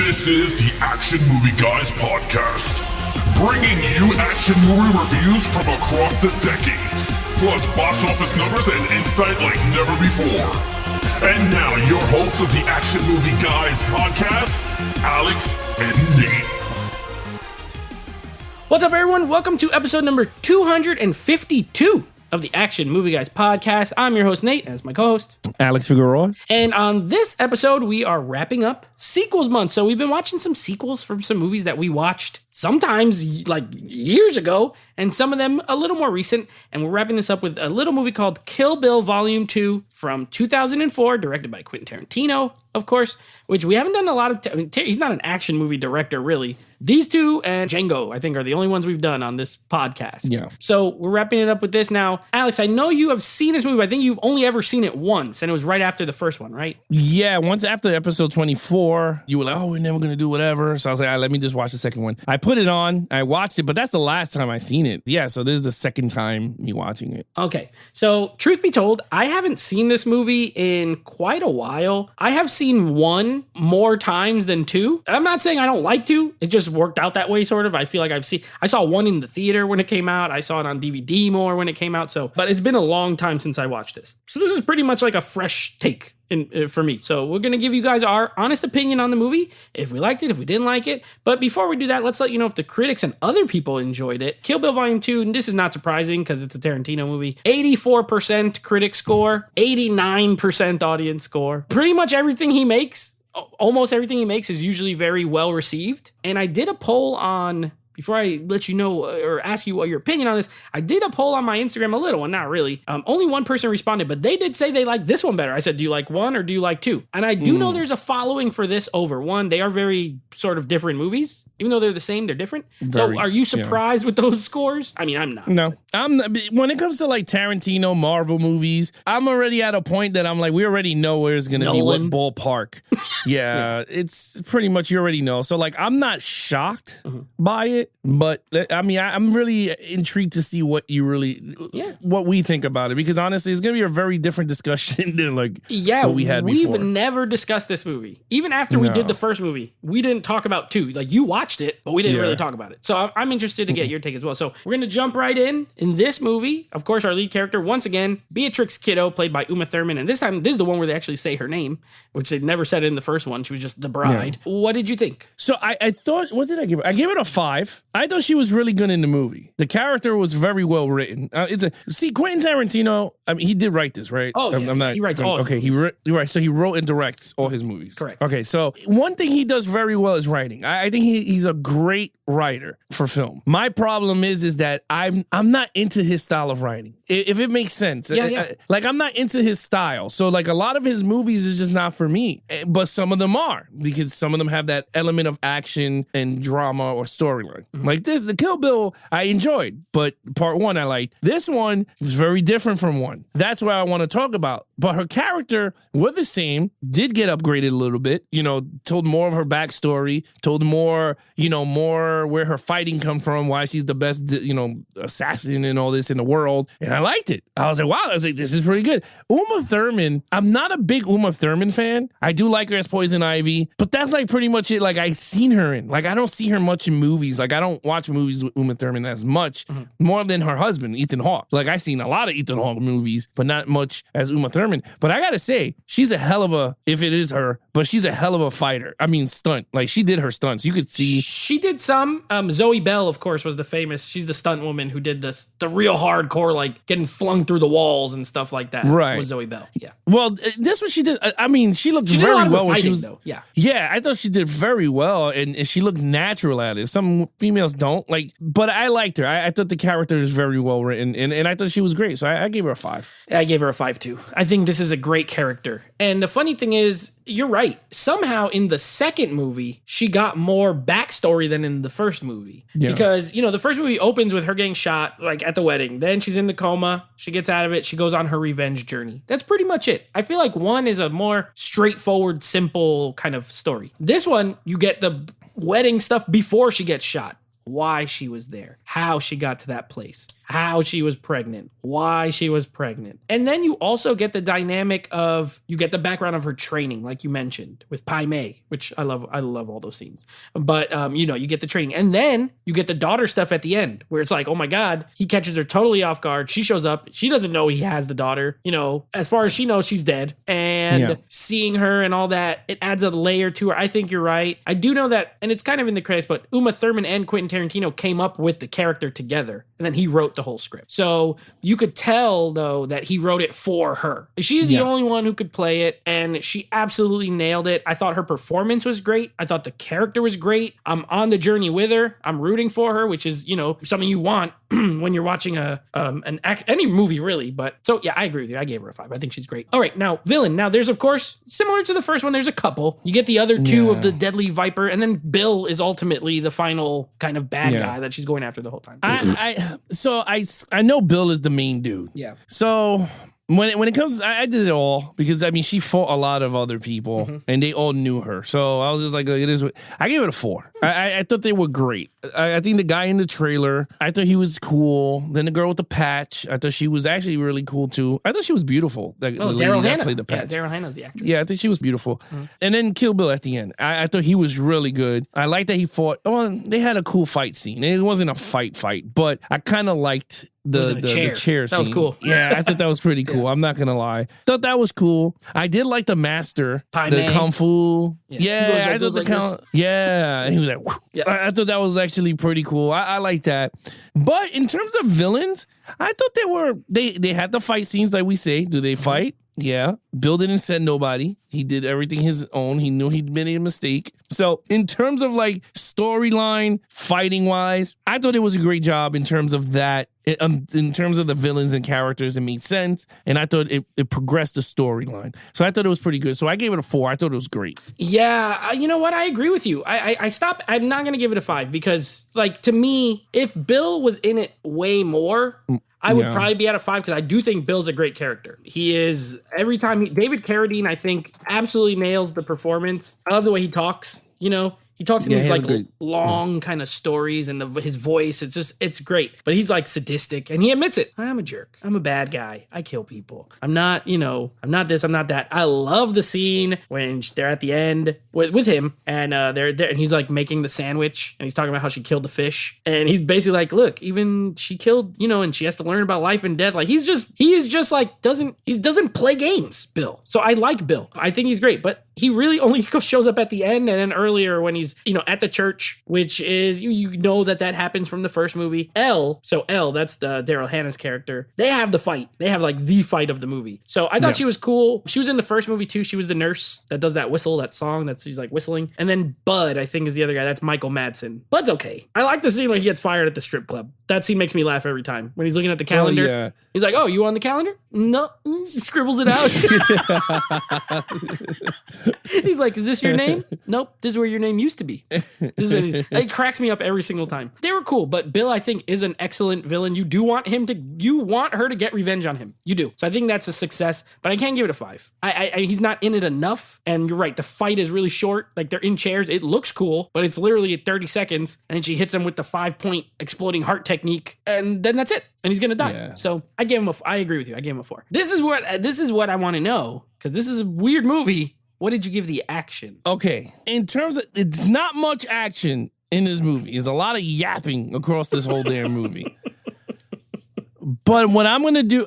This is the Action Movie Guys podcast, bringing you action movie reviews from across the decades, plus box office numbers and insight like never before. And now, your hosts of the Action Movie Guys podcast, Alex and Nate. What's up, everyone? Welcome to episode number 252 of the Action Movie Guys podcast. I'm your host, Nate, as my co-host, Alex Figueroa. And on this episode, we are wrapping up sequels month. So we've been watching some sequels from some movies that we watched sometimes like years ago, and some of them a little more recent. And we're wrapping this up with a little movie called Kill Bill Volume 2 from 2004, directed by Quentin Tarantino, of course, which we haven't done a lot of. He's not an action movie director, really. These two and Django, I think, are the only ones we've done on this podcast. Yeah. So we're wrapping it up with this now. Alex, I know you have seen this movie. I think you've only ever seen it once, and it was right after the first one, right? Yeah, once after episode 24, you were like, oh, we're never going to do whatever. So I was like, all right, let me just watch the second one. I put it on, I watched it, but that's the last time I seen it. Yeah, so this is the second time me watching it. Okay, so truth be told, I haven't seen this movie in quite a while. I have seen one more times than two. I'm not saying I don't like to. It just worked out that way, sort of. I feel like I saw one in the theater when it came out. I saw it on DVD more when it came out. But it's been a long time since I watched this. So this is pretty much like a fresh take for me. So we're going to give you guys our honest opinion on the movie, if we liked it, if we didn't like it. But before we do that, let's let you know if the critics and other people enjoyed it. Kill Bill Volume 2, and this is not surprising because it's a Tarantino movie. 84% critic score, 89% audience score. Pretty much everything he makes, almost everything he makes is usually very well received. And I did a poll on... Before I let you know or ask you what your opinion on this, I did a poll on my Instagram, a little one, not really. Only one person responded, but they did say they like this one better. I said, do you like one or do you like two? And I do know there's a following for this over one. They are very sort of different movies. Even though they're the same, they're different. So are you surprised with those scores? I mean, I'm not. No. I'm not, when it comes to like Tarantino, Marvel movies, I'm already at a point that I'm like, we already know where it's going to be, what ballpark. Yeah, it's pretty much, you already know. So like, I'm not shocked by it. But I mean, I'm really intrigued to see what you what we think about it, because honestly, it's gonna be a very different discussion than what we had before. We've never discussed this movie. Even after we did the first movie, we didn't talk about two. Like, you watched it, but we didn't really talk about it. So I'm interested to get your take as well. So we're gonna jump right in this movie. Of course, our lead character, once again, Beatrix Kiddo, played by Uma Thurman, and this time this is the one where they actually say her name, which they never said in the first one. She was just the bride. Yeah. What did you think? So I thought, what did I give it? I gave it a 5. I thought she was really good in the movie. The character was very well written. Quentin Tarantino, I mean, he did write this, right? Oh, yeah. He writes all his movies. So he wrote and directs all his movies. Correct. Okay, so one thing he does very well is writing. I think he's a great writer for film. My problem is that I'm not into his style of writing, if it makes sense. Like, I'm not into his style. So like, a lot of his movies is just not for me, but some of them are, because some of them have that element of action and drama or storyline. Like this, the Kill Bill, I enjoyed, but part one I liked. This one was very different from one. That's what I want to talk about. But her character was the same, did get upgraded a little bit, told more of her backstory, told more where her fighting come from, why she's the best, assassin and all this in the world. And I liked it. I was like, wow, this is pretty good. Uma Thurman, I'm not a big Uma Thurman fan. I do like her as Poison Ivy, but that's like pretty much it. Like, I've seen her in, like, I don't see her much in movies. Like, I don't watch movies with Uma Thurman as much, more than her husband, Ethan Hawke. Like, I've seen a lot of Ethan Hawke movies, but not much as Uma Thurman. But I gotta say, she's a hell of a, if it is her, but she's a hell of a fighter. I mean, stunt. Like, she did her stunts. You could see. She did some. Zoe Bell, of course, was she's the stunt woman who did the real hardcore, like, getting flung through the walls and stuff like that. Right. Was Zoe Bell. Yeah. Well, that's what she did. I mean, she looked very well when she was. Though. Yeah. Yeah, I thought she did very well, and she looked natural at it. Some females don't. Like, but I liked her. I thought the character is very well written, and I thought she was great. So I gave her a 5. I gave her a 5 too. I think this is a great character. And the funny thing is, you're right. Somehow in the second movie, she got more backstory than in the first movie. Yeah. Because, the first movie opens with her getting shot, like, at the wedding. Then she's in the coma. She gets out of it. She goes on her revenge journey. That's pretty much it. I feel like one is a more straightforward, simple kind of story. This one, you get the wedding stuff before she gets shot. why she was there, how she got to that place, how she was pregnant, why she was pregnant. And then you also get the dynamic of, you get the background of her training, like you mentioned, with Pai Mei, which I love all those scenes. But, you get the training. And then you get the daughter stuff at the end, where it's like, oh my God, he catches her totally off guard. She shows up. She doesn't know he has the daughter. As far as she knows, she's dead. And seeing her and all that, it adds a layer to her. I think you're right. I do know that, and it's kind of in the credits, but Uma Thurman and Quentin Tarantino came up with the character together, and then he wrote the whole script. So you could tell, though, that he wrote it for her. She's the only one who could play it, and she absolutely nailed it. I thought her performance was great. I thought the character was great. I'm on the journey with her. I'm rooting for her, which is, something you want when you're watching any movie, really. But so, yeah, I agree with you. I gave her a 5. I think she's great. All right, now, villain. Now, there's, of course, similar to the first one, there's a couple. You get the other two of the Deadly Viper, and then Bill is ultimately the final kind of bad guy that she's going after the whole time. I know Bill is the main dude. Yeah. So when it comes, I did it all because she fought a lot of other people and they all knew her. So I was just like, it is. I gave it a 4. I thought they were great. I think the guy in the trailer, I thought he was cool. Then the girl with the patch, I thought she was actually really cool too. I thought she was beautiful. Daryl Hannah played the patch. Yeah, Daryl Hannah's the actress. Yeah, I think she was beautiful. And then Kill Bill at the end. I thought he was really good. I liked that he fought. Oh, they had a cool fight scene. It wasn't a fight, but I kind of liked the chair scene. That was cool. Yeah, I thought that was pretty cool. I'm not gonna lie. Thought that was cool. I did like the master, the kung fu. Yeah, I thought he was like, I thought that was actually pretty cool. I like that. But in terms of villains, I thought they had the fight scenes like we say. Do they fight? Yeah. Bill didn't send nobody. He did everything his own. He knew he'd made a mistake. So in terms of like storyline, fighting wise, I thought it was a great job in terms of that. In terms of the villains and characters, it made sense. And I thought it progressed the storyline. So I thought it was pretty good. So I gave it a 4. I thought it was great. Yeah. You know what? I agree with you. I'm not going to give it a 5 because, like, to me, if Bill was in it way more, I would probably be at a 5 because I do think Bill's a great character. He is, every time David Carradine, I think, absolutely nails the performance. I love the way he talks, He talks in these like long kind of stories, and his voice, it's great. But he's like sadistic, and he admits it. I'm a jerk. I'm a bad guy. I kill people. I'm not this, I'm not that. I love the scene when they're at the end with him, and they're there, and he's like making the sandwich, and he's talking about how she killed the fish, and he's basically like, look, even she killed, and she has to learn about life and death. Like he is just like doesn't play games, Bill. So I like Bill. I think he's great, but he really only shows up at the end, and then earlier when he's at the church, which is that happens from the first movie. Elle, that's the Daryl Hannah's character. They have the fight. They have like the fight of the movie. So I thought she was cool. She was in the first movie too. She was the nurse that does that whistle, that song that she's like whistling. And then Bud, I think, is the other guy. That's Michael Madsen. Bud's okay. I like the scene where he gets fired at the strip club. That scene makes me laugh every time when he's looking at the calendar. Oh, yeah. He's like, "Oh, you on the calendar?" No, he scribbles it out. He's like, "Is this your name?" Nope, this is where your name used to be. It cracks me up every single time. They were cool, but Bill, I think, is an excellent villain. You want her to get revenge on him. You do. So I think that's a success, but I can't give it a 5. He's not in it enough, and you're right, the fight is really short. Like, they're in chairs. It looks cool, but it's literally at 30 seconds, and then she hits him with the 5-point exploding heart technique, and then that's it, and he's gonna die. Yeah. So I agree with you. I gave him a 4. This is what I want to know, because this is a weird movie. What did you give the action? Okay, in terms of, it's not much action in this movie. There's a lot of yapping across this whole damn movie. But what I'm going to do,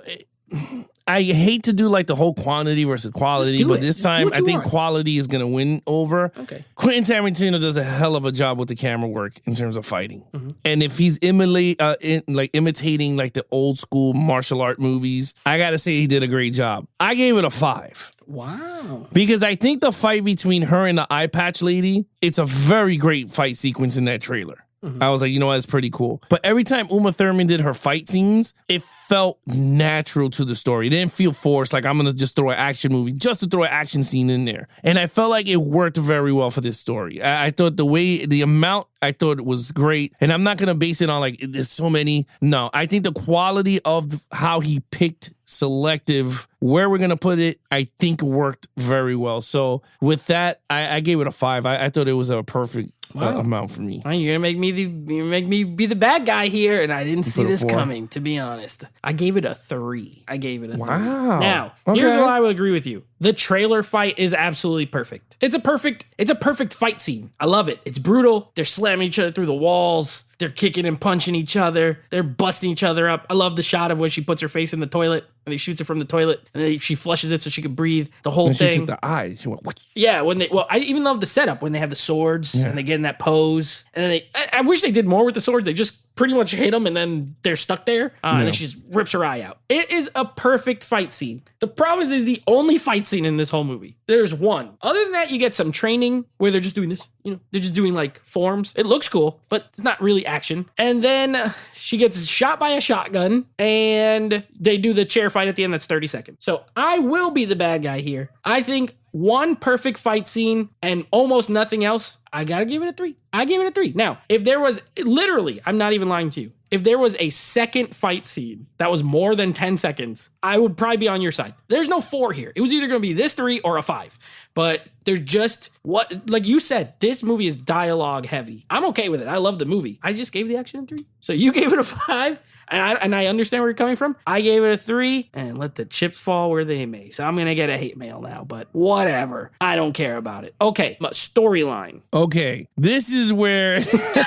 I hate to do like the whole quantity versus quality, but this time I think quality is going to win over. Okay. Quentin Tarantino does a hell of a job with the camera work in terms of fighting. Mm-hmm. And if he's imitating like the old school martial art movies, I got to say he did a great job. I gave it a 5. Wow. Because I think the fight between her and the eye patch lady, it's a very great fight sequence in that trailer. Mm-hmm. I was like, it's pretty cool. But every time Uma Thurman did her fight scenes, it felt natural to the story. It didn't feel forced, like I'm going to just throw an action movie just to throw an action scene in there. And I felt like it worked very well for this story. I thought the amount I thought it was great. And I'm not going to base it on like, there's so many. No, I think the quality of how he picked selective where we're gonna put it, I think worked very well. So with that, I gave it a 5. I thought it was a perfect amount for me. You're gonna make me be the bad guy here, and I didn't see this coming. To be honest, I gave it a 3. Wow. Now, here's where I will agree with you. The trailer fight is absolutely perfect. It's a perfect fight scene. I love it. It's brutal. They're slamming each other through the walls. They're kicking and punching each other. They're busting each other up. I love the shot of when she puts her face in the toilet and he shoots it from the toilet and then she flushes it so she can breathe. The whole thing. She took the eye. She went. Yeah. I even love the setup when they have the swords and they get in that pose. And then I wish they did more with the swords. They just pretty much hit them and then they're stuck there. And then she just rips her eye out. It is a perfect fight scene. The problem is it's the only fight scene in this whole movie. There's one. Other than that, you get some training where they're just doing this. They're just doing like forms. It looks cool, but it's not really action. And then she gets shot by a shotgun and they do the chair fight at the end. That's 30 seconds. So I will be the bad guy here. I think one perfect fight scene and almost nothing else. I got to give it a 3. I gave it a 3. Now, if there was literally, I'm not even lying to you. If there was a second fight scene that was more than 10 seconds, I would probably be on your side. There's no 4 here. It was either going to be this 3 or a 5. But there's just like you said, this movie is dialogue heavy. I'm okay with it. I love the movie. I just gave the action a 3. So you gave it a 5. And I understand where you're coming from. I gave it a 3 and let the chips fall where they may. So I'm going to get a hate mail now, but whatever. I don't care about it. Okay, but storyline. Okay, this is where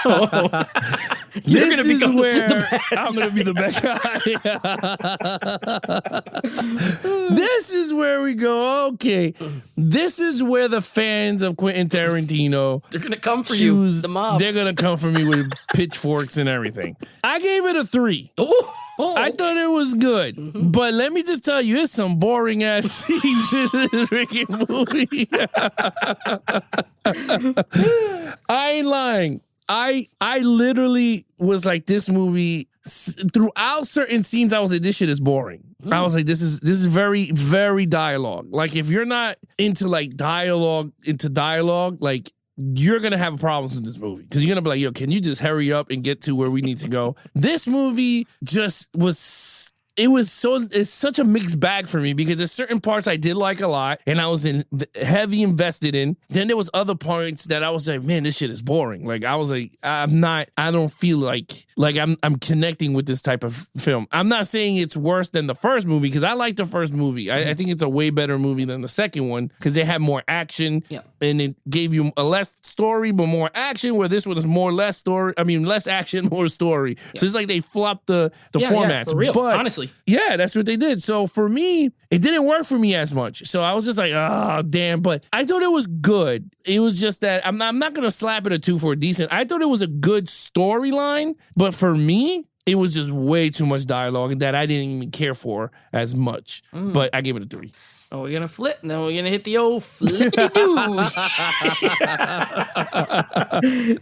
I'm going to be the best guy. This is where we go. Okay, this is where the fans of Quentin Tarantino they're going to come for you. The mob. They're going to come for me with pitchforks and everything. I gave it a 3. I thought it was good, but let me just tell you, it's some boring ass scenes in this freaking movie. I ain't lying. I literally was like, this movie throughout certain scenes. I was like, this shit is boring. I was like, this is very, very dialogue. Like, if you're not into dialogue, like, you're going to have problems with this movie because you're going to be like, yo, can you just hurry up and get to where we need to go? This movie just was, it's such a mixed bag for me because there's certain parts I did like a lot and I was heavy invested in. Then there was other parts that I was like, man, this shit is boring. Like, I was like, I don't feel like I'm connecting with this type of film. I'm not saying it's worse than the first movie because I like the first movie. I think it's a way better movie than the second one because they had more action and it gave you a less story but more action, where this was less action, more story. So it's like they flopped the formats. Yeah, for real, but honestly. Yeah, that's what they did. So for me, it didn't work for me as much. So I was just like, oh, damn. But I thought it was good. It was just that I'm not going to slap it a 2 for a decent. I thought it was a good storyline. But for me, it was just way too much dialogue that I didn't even care for as much. But I gave it a 3. Oh, we're going to flip. Now we're going to hit the old flippity-doo.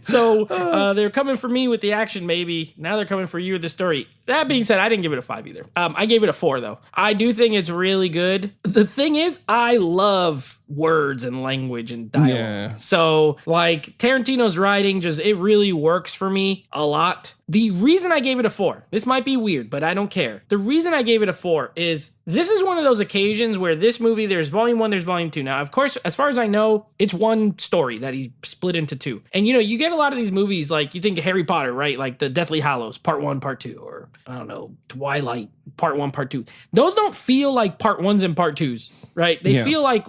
So they're coming for me with the action, maybe. Now they're coming for you with the story. That being said, I didn't give it a 5 either. I gave it a 4, though. I do think it's really good. The thing is, I love words and language and dialogue. Yeah. So, like, Tarantino's writing it really works for me a lot. The reason I gave it a 4, this might be weird, but I don't care. The reason I gave it a 4 is this is one of those occasions where this movie, there's volume 1, there's volume 2. Now, of course, as far as I know, it's one story that he split into 2. And, you get a lot of these movies, like you think of Harry Potter, right? Like the Deathly Hallows, part 1, part 2, or I don't know, Twilight, part 1, part 2. Those don't feel like part 1s and part 2s, right? They feel like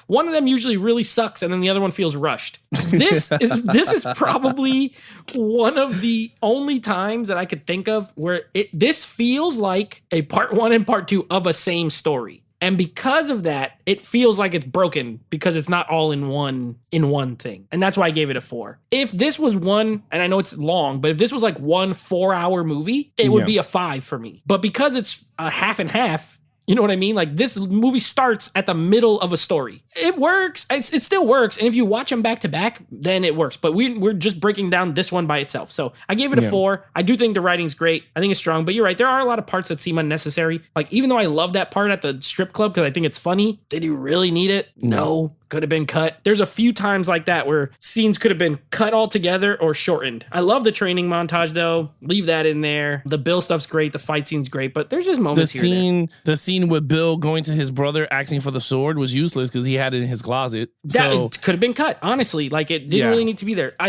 one of them usually really sucks and then the other one feels rushed. This is probably one of the only times that I could think of where this feels like a part 1 and part 2 of a same story. And because of that, it feels like it's broken because it's not all in one thing. And that's why I gave it a 4. If this was one, and I know it's long, but if this was like 1 4-hour movie, it would be a 5 for me. But because it's a half and half, you know what I mean? Like, this movie starts at the middle of a story. It works. It still works. And if you watch them back to back, then it works. But we're just breaking down this one by itself. So I gave it a 4. I do think the writing's great. I think it's strong. But you're right. There are a lot of parts that seem unnecessary. Like, even though I love that part at the strip club because I think it's funny, did you really need it? No. could have been cut. There's a few times like that where scenes could have been cut altogether or shortened. I love the training montage though. Leave that in there. The Bill stuff's great. The fight scene's great, but there's just moments The scene with Bill going to his brother asking for the sword was useless because he had it in his closet. It could have been cut. Honestly, like it didn't really need to be there. I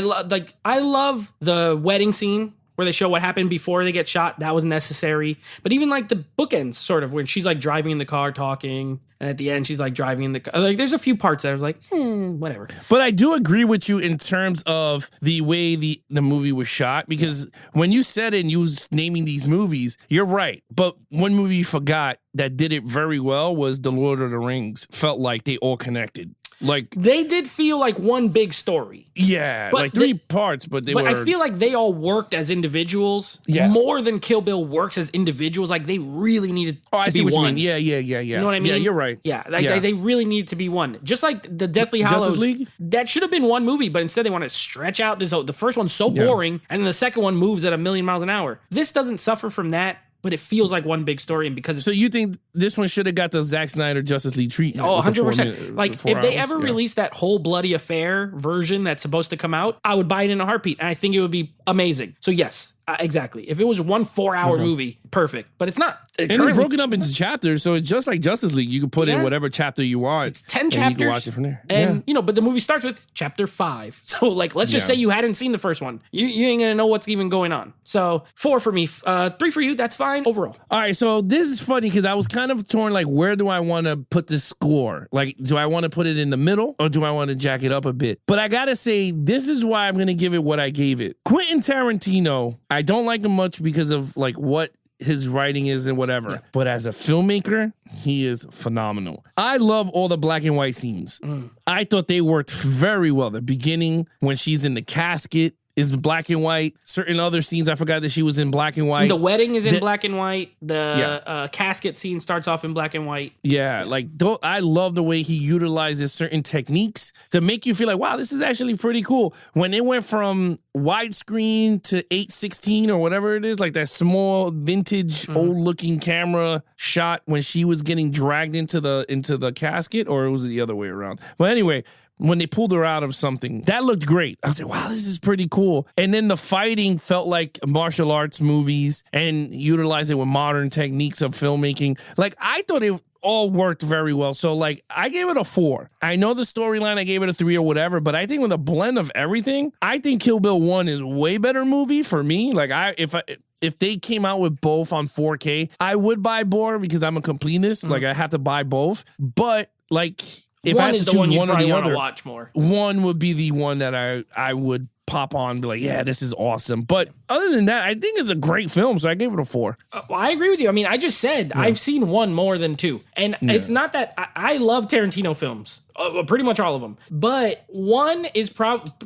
love the wedding scene where they show what happened before they get shot. That was necessary. But even like the bookends, sort of, when she's like driving in the car talking, and at the end she's like driving in the car. Like there's a few parts that I was like, whatever. But I do agree with you in terms of the way the movie was shot, because when you said it and you was naming these movies, you're right. But one movie you forgot that did it very well was The Lord of the Rings. Felt like they all connected. Like they did feel like one big story. Yeah, like three parts, but I feel like they all worked as individuals more than Kill Bill works as individuals. Like they really needed to be one. Yeah. You know what I mean? Yeah, you're right. Yeah, they really needed to be one. Just like the Deathly Hallows. Justice League? That should have been one movie, but instead they want to stretch out this. The first one's so boring, and then the second one moves at 1,000,000 miles an hour. This doesn't suffer from that. But it feels like one big story, and because it's, so you think this one should have got the Zack Snyder Justice League treatment? Oh, 100%. Like if they ever released that whole bloody affair version that's supposed to come out, I would buy it in a heartbeat, and I think it would be amazing. So yes, exactly. If it was one 4-hour movie, perfect. But it's not. And it's broken up into chapters, so it's just like Justice League. You can put in whatever chapter you want. It's 10 chapters. You can watch it from there. And but the movie starts with chapter 5. So like, let's just say you hadn't seen the first one. You ain't gonna know what's even going on. So 4 for me, 3 for you. That's fine overall. All right, so this is funny because I was kind of torn. Like, where do I want to put this score? Like, do I want to put it in the middle or do I want to jack it up a bit? But I gotta say, this is why I'm gonna give it what I gave it. Quentin Tarantino, I don't like him much because of like what his writing is and whatever. Yeah. But as a filmmaker, he is phenomenal. I love all the black and white scenes. I thought they worked very well. The beginning, when she's in the casket, is black and white. Certain other scenes, I forgot that she was in black and white. The wedding is in black and white. The casket scene starts off in black and white. Yeah, like I love the way he utilizes certain techniques to make you feel like, wow, this is actually pretty cool. When it went from widescreen to 8:16 or whatever it is, like that small vintage old looking camera shot when she was getting dragged into the casket, or it was the other way around. But anyway, when they pulled her out of something, that looked great. I was like, wow, this is pretty cool. And then the fighting felt like martial arts movies and utilized it with modern techniques of filmmaking. Like, I thought it all worked very well. So, like, I gave it a 4. I know the storyline, I gave it a 3 or whatever, but I think with a blend of everything, I think Kill Bill 1 is a way better movie for me. Like, if they came out with both on 4K, I would buy more because I'm a completist. Like, I have to buy both. But, like, if I had to choose one or the other, watch more. One would be the one that I would pop on and be like, yeah, this is awesome. But other than that, I think it's a great film, so I gave it a 4. Well, I agree with you. I mean, I just said I've seen one more than 2. And it's not that I love Tarantino films. Pretty much all of them. But one is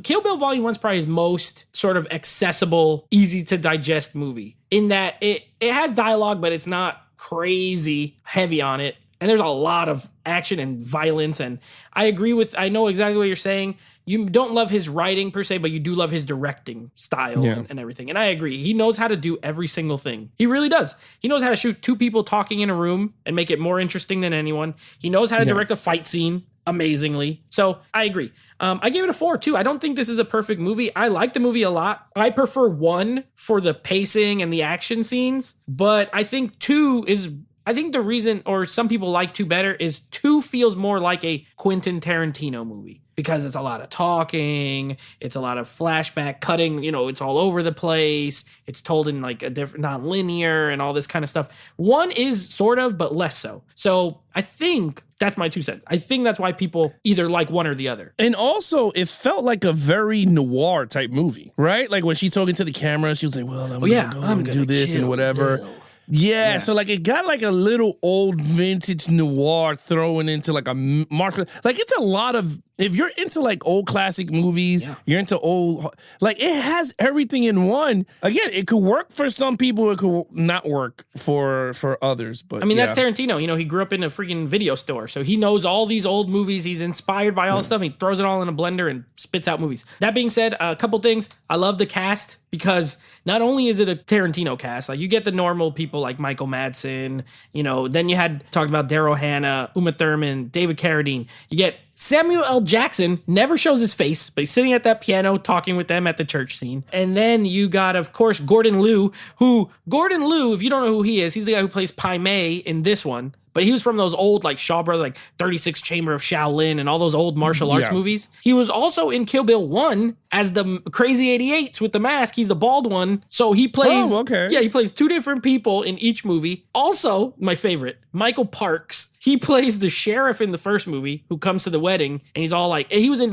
Kill Bill Volume 1 is probably his most sort of accessible, easy to digest movie. In that it has dialogue, but it's not crazy heavy on it. And there's a lot of action and violence. And I know exactly what you're saying. You don't love his writing per se, but you do love his directing style and everything. And I agree. He knows how to do every single thing. He really does. He knows how to shoot 2 people talking in a room and make it more interesting than anyone. He knows how to direct a fight scene amazingly. So I agree. I gave it a 4 too. I don't think this is a perfect movie. I like the movie a lot. I prefer 1 for the pacing and the action scenes, but I think 2 is... I think the reason, or some people like 2 better, is 2 feels more like a Quentin Tarantino movie because it's a lot of talking, it's a lot of flashback cutting, it's all over the place, it's told in like a different, non-linear and all this kind of stuff. 1 is sort of, but less so. So I think that's my 2 cents. I think that's why people either like one or the other. And also, it felt like a very noir type movie, right? Like when she's talking to the camera, she was like, well, I'm going to do this and whatever. Bill. Yeah, so like it got like a little old vintage noir thrown into like a market. Like it's a lot of, if you're into like old classic movies, you're into old, like it has everything in one. Again, it could work for some people, it could not work for others. But I mean, that's Tarantino. He grew up in a freaking video store, so he knows all these old movies. He's inspired by all this stuff. He throws it all in a blender and spits out movies. That being said, a couple things. I love the cast because not only is it a Tarantino cast, like you get the normal people like Michael Madsen, then you had talked about Daryl Hannah, Uma Thurman, David Carradine. You get Samuel L. Jackson never shows his face, but he's sitting at that piano talking with them at the church scene. And then you got, of course, Gordon Liu, if you don't know who he is, he's the guy who plays Pai Mei in this one. But he was from those old, like, Shaw Brothers, like 36 Chamber of Shaolin and all those old martial arts movies. He was also in Kill Bill 1 as the Crazy 88s with the mask. He's the bald one. So he plays... Oh, okay. Yeah, he plays two different people in each movie. Also, my favorite, Michael Parks. He plays the sheriff in the first movie who comes to the wedding, and he's all like... He was in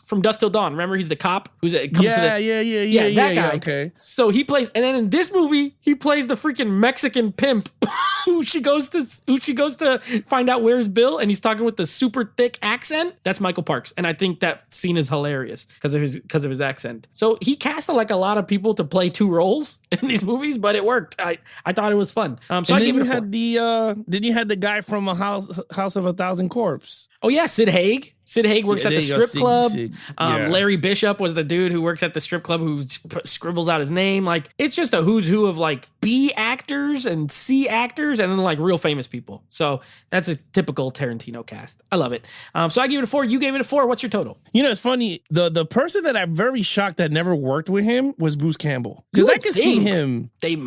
From Dusk Till Dawn. Remember, he's the cop who's that guy. Okay. So he plays... And then in this movie, he plays the freaking Mexican pimp who she goes to find out where's Bill, and he's talking with the super thick accent. That's Michael Parks, and I think that scene is hilarious because of his accent. So he cast like a lot of people to play two roles in these movies, but it worked. I thought it was fun. So and I then gave you it a 4. then you had the guy from House of a Thousand Corpse. Oh yeah, Sid Haig. Sid Haig works at the strip club. Yeah. Larry Bishop was the dude who works at the strip club who scribbles out his name. Like, it's just a who's who of like B actors and C actors and then like real famous people. So that's a typical Tarantino cast. I love it. So I gave it a 4. You gave it a 4. What's your total? You know, it's funny. The person that I'm very shocked that never worked with him was Bruce Campbell. Because I could see him. They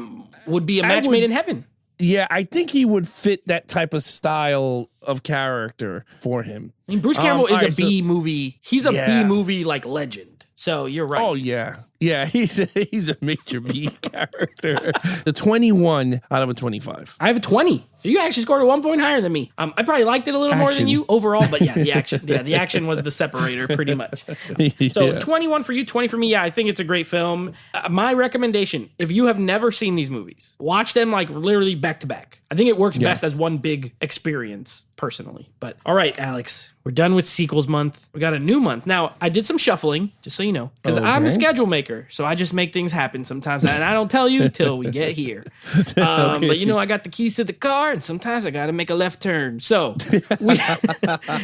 would be a match made in heaven. Yeah, I think he would fit that type of style of character for him. I mean, Bruce Campbell is a B movie. He's a B movie like legend. So you're right. Oh yeah, yeah. He's a major B character. The 21 out of a 25. I have a 20. So you actually scored 1 point higher than me. I probably liked it a little more than you overall, but yeah, the action. Yeah, the action was the separator pretty much. So 21 for you, 20 for me. Yeah, I think it's a great film. My recommendation: if you have never seen these movies, watch them like literally back to back. I think it works best as one big experience. Personally. But all right, Alex, we're done with sequels month. We got a new month. Now, I did some shuffling, just so you know, because I'm a schedule maker. So I just make things happen sometimes. And I don't tell you till we get here. But you know, I got the keys to the car and sometimes I got to make a left turn. So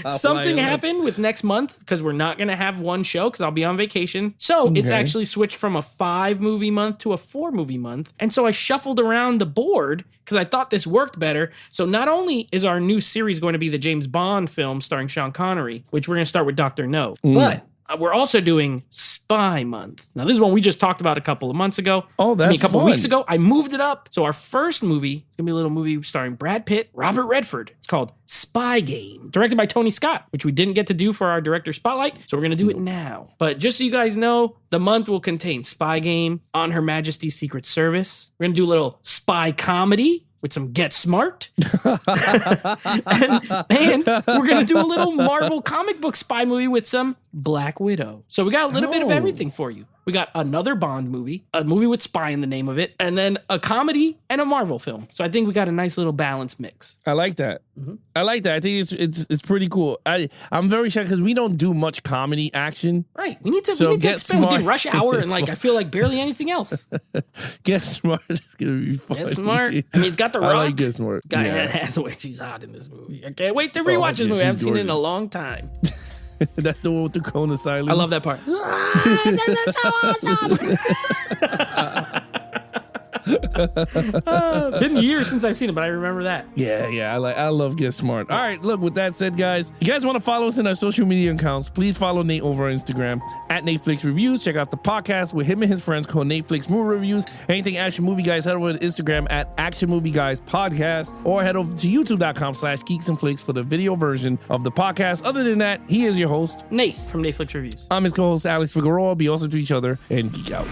something happened with next month because we're not going to have one show because I'll be on vacation. So it's actually switched from a 5 movie month to a 4 movie month. And so I shuffled around the board because I thought this worked better. So not only is our new series going to be the James Bond film starring Sean Connery, which we're going to start with Dr. No, but we're also doing Spy Month. Now, this is one we just talked about a couple of months ago. Oh, that's a couple of weeks ago. I moved it up. So our first movie is going to be a little movie starring Brad Pitt, Robert Redford. It's called Spy Game, directed by Tony Scott, which we didn't get to do for our director spotlight. So we're going to do it now. But just so you guys know, the month will contain Spy Game, On Her Majesty's Secret Service. We're going to do a little spy comedy with some Get Smart. and we're going to do a little Marvel comic book spy movie with some Black Widow. So we got a little bit of everything for you. We got another Bond movie, a movie with spy in the name of it, and then a comedy and a Marvel film. So I think we got a nice little balanced mix. I like that. I like that. I think it's pretty cool. I'm very shocked because we don't do much comedy action. Right. We need to expand. We did Rush Hour and I feel like barely anything else. Get Smart is going to be fun. Get Smart. I mean, it's got The Rock. I like Get Smart. Got Anne Hathaway. She's hot in this movie. I can't wait to rewatch this movie. I haven't seen it in a long time. That's the one with the cone of silence. I love that part. This is so awesome. Been years since I've seen it, but I remember that. Yeah. I love Get Smart. All right, look, with that said, guys, you guys want to follow us in our social media accounts, please follow Nate over on Instagram at NateFlix Reviews. Check out the podcast with him and his friends called NateFlix Movie Reviews. Anything Action Movie Guys, head over to Instagram at Action Movie Guys Podcast, or head over to youtube.com/Geeks and Flicks for the video version of the podcast. Other than that, he is your host, Nate from NateFlix Reviews. I'm his co-host, Alex Figueroa. Be awesome to each other and geek out.